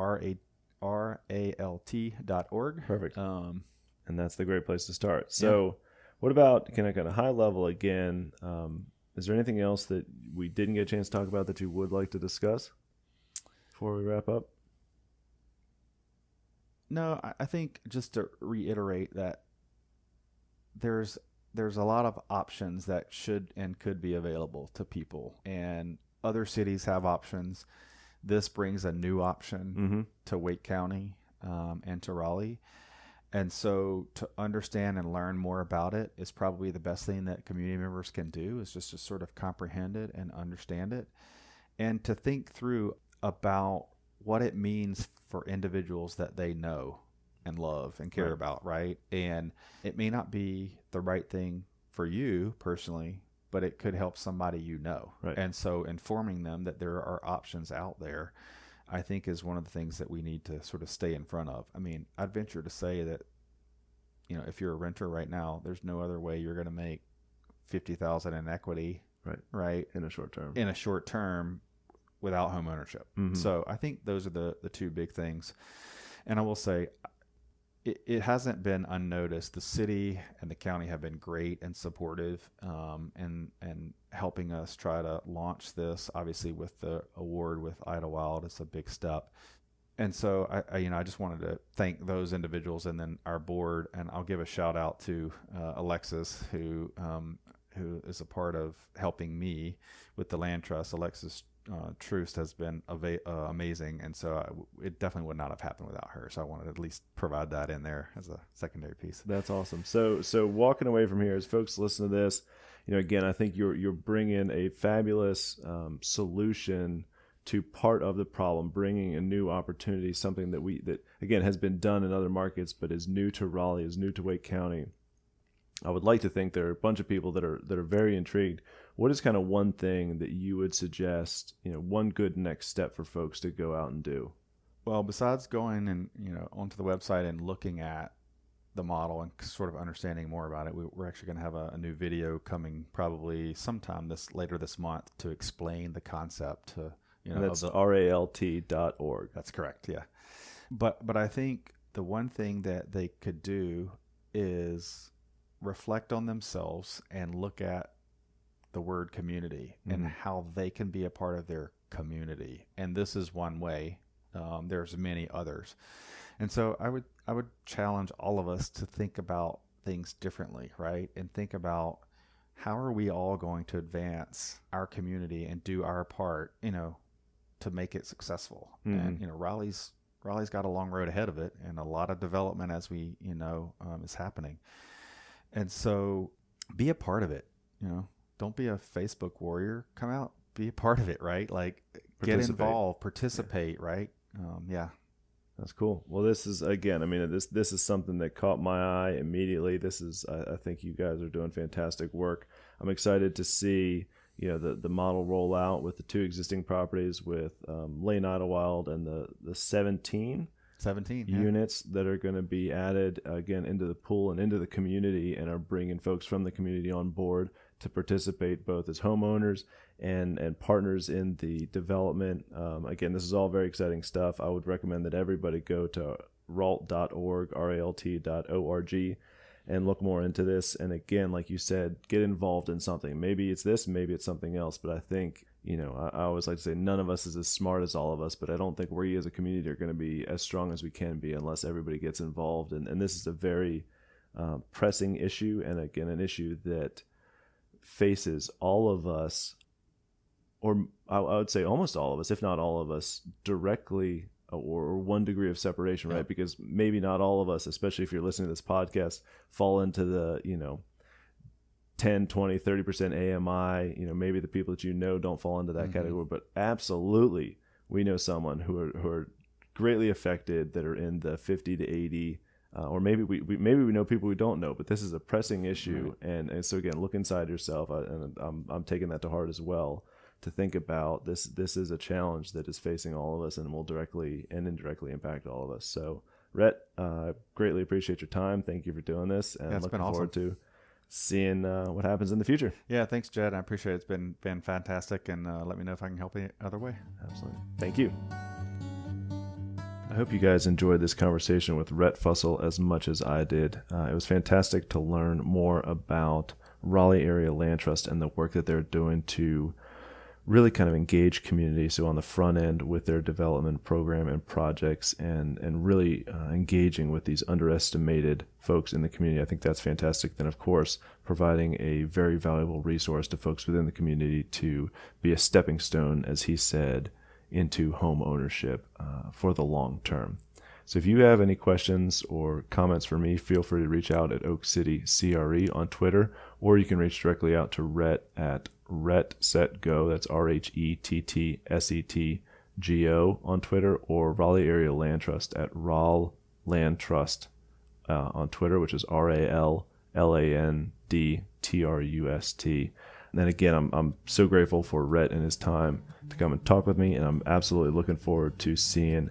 RALT.org. Perfect. And that's the great place to start. So what about kind of high level again? Is there anything else that we didn't get a chance to talk about that you would like to discuss before we wrap up? No, I think just to reiterate that there's a lot of options that should and could be available to people, and other cities have options. This brings a new option to Wake County and to Raleigh. And so to understand and learn more about it is probably the best thing that community members can do, is just to sort of comprehend it and understand it, and to think through about what it means for individuals that they know and love and care about, right? And it may not be the right thing for you personally, but it could help somebody you know. Right. And so informing them that there are options out there, I think, is one of the things that we need to sort of stay in front of. I mean, I'd venture to say that, if you're a renter right now, there's no other way you're going to make $50,000 in equity, right? In a short term without home ownership. So I think those are the two big things. And I will say, it hasn't been unnoticed. The city and the county have been great and supportive, and helping us try to launch this. Obviously, with the award with Idlewild, it's a big step. And so I just wanted to thank those individuals and then our board. And I'll give a shout out to Alexis, who is a part of helping me with the land trust. Alexis Troost has been amazing, and so it definitely would not have happened without her. So I wanted to at least provide that in there as a secondary piece. That's awesome. So walking away from here, as folks listen to this, again, I think you're bringing a fabulous solution to part of the problem, bringing a new opportunity, something that again has been done in other markets, but is new to Raleigh, is new to Wake County. I would like to think there are a bunch of people that are very intrigued. What is kind of one thing that you would suggest, one good next step for folks to go out and do? Well, besides going and, onto the website and looking at the model and sort of understanding more about it, we're actually going to have a new video coming probably sometime later this month to explain the concept to, and that's RALT.org. That's correct. Yeah. But I think the one thing that they could do is reflect on themselves and look at the word community and how they can be a part of their community. And this is one way. There's many others. And so I would challenge all of us to think about things differently, right? And think about how are we all going to advance our community and do our part, to make it successful? And, Raleigh's got a long road ahead of it, and a lot of development as we, is happening. And so be a part of it, don't be a Facebook warrior. Come out, be a part of it, right? Like get involved, participate, right? Yeah. That's cool. Well, this is, again, I mean, this is something that caught my eye immediately. This is, I think you guys are doing fantastic work. I'm excited to see, the model roll out with the 2 existing properties with Lane Idlewild and the 17 units that are going to be added again into the pool and into the community, and are bringing folks from the community on board to participate both as homeowners and partners in the development. Again, this is all very exciting stuff. I would recommend that everybody go to RALT.org, RALT.org, and look more into this. And again, like you said, get involved in something. Maybe it's this, maybe it's something else. But I think, I always like to say none of us is as smart as all of us, but I don't think we as a community are going to be as strong as we can be unless everybody gets involved. And this is a very pressing issue, and again, an issue that faces all of us, or I would say almost all of us, if not all of us, directly or 1 degree of separation, right? Because maybe not all of us, especially if you're listening to this podcast, fall into the, 10, 20, 30% AMI. Maybe the people that don't fall into that category, but absolutely we know someone who are greatly affected that are in the 50 to 80, or maybe we know people we don't know, but this is a pressing issue. Right. And so again, look inside yourself, and I'm taking that to heart as well, to think about this. This is a challenge that is facing all of us and will directly and indirectly impact all of us. So Rhett, greatly appreciate your time. Thank you for doing this, and looking forward to seeing what happens in the future. Yeah, thanks, Jed. I appreciate it. It's been fantastic, and let me know if I can help any other way. Absolutely. Thank you. I hope you guys enjoyed this conversation with Rhett Fussell as much as I did. It was fantastic to learn more about Raleigh Area Land Trust and the work that they're doing to really kind of engage community. So on the front end with their development program and projects, and really engaging with these underestimated folks in the community. I think that's fantastic. Then, of course, providing a very valuable resource to folks within the community to be a stepping stone, as he said, into home ownership for the long term. So if you have any questions or comments for me, feel free to reach out at Oak City CRE on Twitter, or you can reach directly out to Rhett at RhettSetGo, that's RhettSetGo on Twitter, or Raleigh Area Land Trust at RAL Land Trust on Twitter, which is RALLANDTRUST. And then again, I'm so grateful for Rhett and his time to come and talk with me, and I'm absolutely looking forward to seeing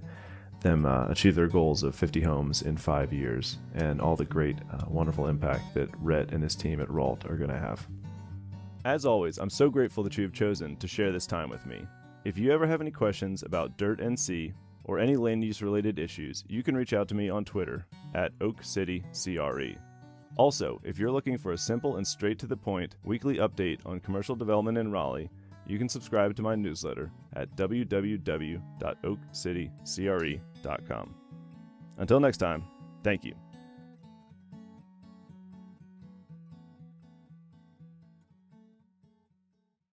them achieve their goals of 50 homes in 5 years, and all the great, wonderful impact that Rhett and his team at RALT are going to have. As always, I'm so grateful that you've chosen to share this time with me. If you ever have any questions about Dirt NC or any land use related issues, you can reach out to me on Twitter at Oak City CRE. Also, if you're looking for a simple and straight to the point weekly update on commercial development in Raleigh, you can subscribe to my newsletter at www.oakcitycre.com. Until next time, thank you.